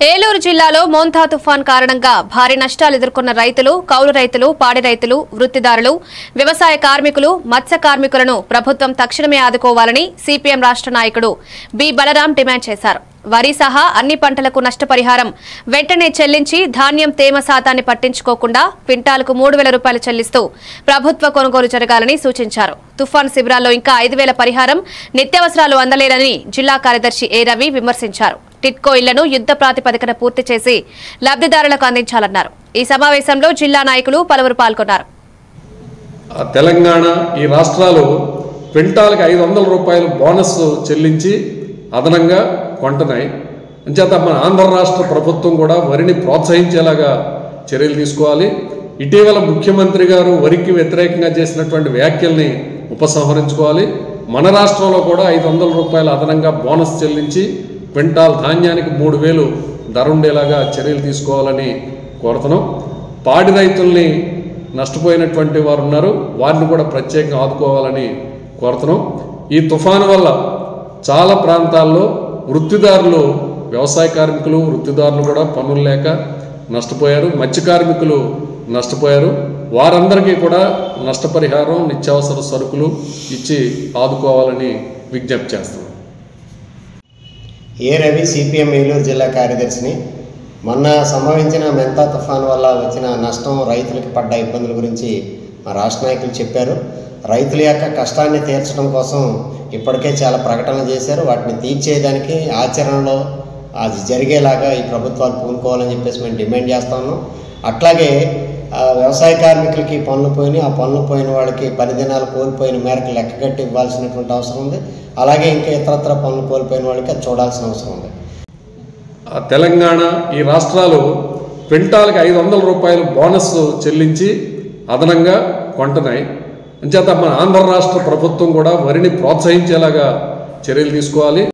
ఏలూరు జిల్లాలో మోంతా తుఫాన్ కారణంగా భారీ నష్టాలు ఎదుర్కొన్న రైతులు, కౌలు రైతులు, పాడి రైతులు, వృత్తిదారులు, వ్యవసాయ కార్మికులు, మత్స్య కార్మికులను ప్రభుత్వం తక్షణమే ఆదుకోవాలని సిపిఎం రాష్ట్ర నాయకుడు బి బలరాం డిమాండ్ చేశారు. వరి సహా అన్ని పంటలకు నష్టపరిహారం వెంటనే చెల్లించి ధాన్యం తేమ శాతాన్ని పట్టించుకోకుండా క్వింటాలకు 3,000 రూపాయలు చెల్లిస్తూ ప్రభుత్వ కొనుగోలు జరగాలని సూచించారు. తుఫాన్ శిబిరాల్లో ఇంకా 5,000 పరిహారం, నిత్యావసరాలు అందలేరని జిల్లా కార్యదర్శి ఏ రవి విమర్శించారు. టిట్కో ఇళ్లను యుద్ధ ప్రాతిపదికన పూర్తి చేసి లబ్ధిదారులకు అందించాలన్నారు. ఈ సమావేశంలో జిల్లా నాయకులు పలువురు పాల్గొన్నారు. తెలంగాణ ఈ రాష్ట్రాలు క్వింటాల్కి 500 రూపాయలు బోనస్ చెల్లించి అదనంగా కొంటున్నాయి. అంచేత మన ఆంధ్ర రాష్ట్ర ప్రభుత్వం కూడా వరిని ప్రోత్సహించేలాగా చర్యలు తీసుకోవాలి. ఇటీవల ముఖ్యమంత్రి గారు వరికి వ్యతిరేకంగా చేసినటువంటి వ్యాఖ్యల్ని ఉపసంహరించుకోవాలి. మన రాష్ట్రంలో కూడా 500 రూపాయలు అదనంగా బోనస్ చెల్లించి క్వింటాల్ ధాన్యానికి 3,000 ధర ఉండేలాగా చర్యలు తీసుకోవాలని కోరుతున్నాం. పాడి రైతుల్ని నష్టపోయినటువంటి వారు ఉన్నారు, వారిని కూడా ప్రత్యేకంగా ఆదుకోవాలని కోరుతున్నాం. ఈ తుఫాను వల్ల చాలా ప్రాంతాల్లో వృత్తిదారులు, వ్యవసాయ కార్మికులు, వృత్తిదారులు కూడా పనులు లేక నష్టపోయారు. మత్స్య కార్మికులు నష్టపోయారు. వారందరికీ కూడా నష్టపరిహారం, నిత్యావసర సరుకులు ఇచ్చి ఆదుకోవాలని విజ్ఞప్తి చేస్తున్నాం. ఏ రవి, సిపిఎం ఏలూరు జిల్లా కార్యదర్శిని. మొన్న సంభవించిన మెంతా తుఫాను వల్ల వచ్చిన నష్టం, రైతులకు పడ్డ ఇబ్బందుల గురించి మా రాష్ట్ర నాయకులు చెప్పారు. రైతుల యొక్క కష్టాన్ని తీర్చడం కోసం ఇప్పటికే చాలా ప్రకటనలు చేశారు. వాటిని తీర్చేదానికి ఆచరణలో అది జరిగేలాగా ఈ ప్రభుత్వాలు పూనుకోవాలని చెప్పేసి మేము డిమాండ్ చేస్తా ఉన్నాం. అట్లాగే వ్యవసాయ కార్మికులకి పనులు పోయినాయి. ఆ పనులు పోయిన వాళ్ళకి 10 దినాలు కోల్పోయిన మేరకు లెక్కగట్టి ఇవ్వాల్సినటువంటి అవసరం ఉంది. అలాగే ఇంకా ఇతరత్ర పనులు కోల్పోయిన వాళ్ళకి అది చూడాల్సిన అవసరం ఉంది. తెలంగాణ ఈ రాష్ట్రాలు క్వింటాల్కి 500 రూపాయలు బోనస్ చెల్లించి అదనంగా కొంటున్నాయి. అంచేత మన ఆంధ్ర రాష్ట్ర ప్రభుత్వం కూడా వరిని ప్రోత్సహించేలాగా చర్యలు తీసుకోవాలి.